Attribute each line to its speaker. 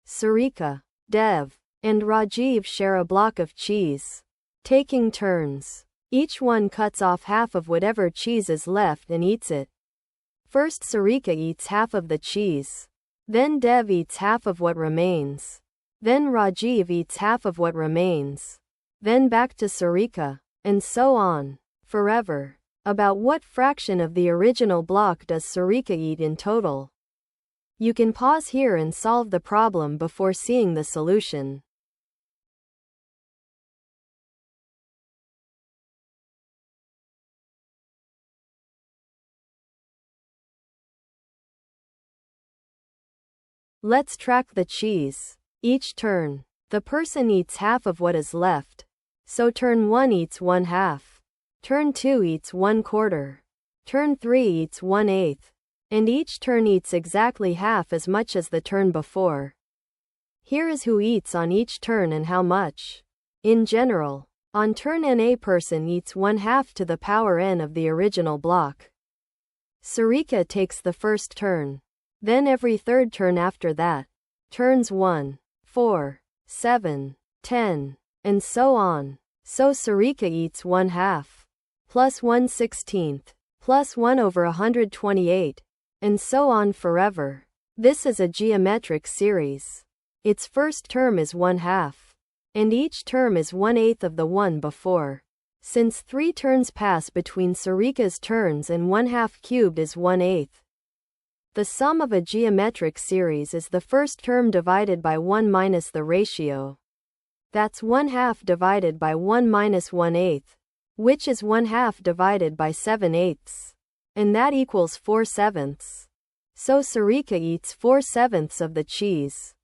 Speaker 1: Sarika, Dev, and Rajiv share a block of cheese. Taking turns. Each one cuts off half of whatever cheese is left and eats it. First Sarika eats half of the cheese. Then Dev eats half of what remains. Then Rajiv eats half of what remains. Then back to Sarika, and so on, forever. About what fraction of the original block does Sarika eat in total? You can pause here and solve the problem before seeing the solution. Let's track the cheese. Each turn, the person eats half of what is left. So turn 1 eats 1/2. Turn 2 eats 1/4. Turn 3 eats 1/8. And each turn eats exactly half as much as the turn before. Here is who eats on each turn and how much. In general, on turn n a person eats 1/2 to the power n of the original block. Sarika takes the first turn. Then every third turn after that. Turns 1, 4, 7, 10, and so on. So Sarika eats 1/2, plus 1/16, plus 1/128, and so on forever. This is a geometric series. Its first term is 1/2, and each term is 1/8 of the one before. Since 3 turns pass between Sarika's turns and 1/2 cubed is 1/8. The sum of a geometric series is the first term divided by 1 minus the ratio. That's 1/2 divided by 1 minus 1/8, which is 1/2 divided by 7/8. And that equals 4/7. So Sarika eats 4/7 of the cheese.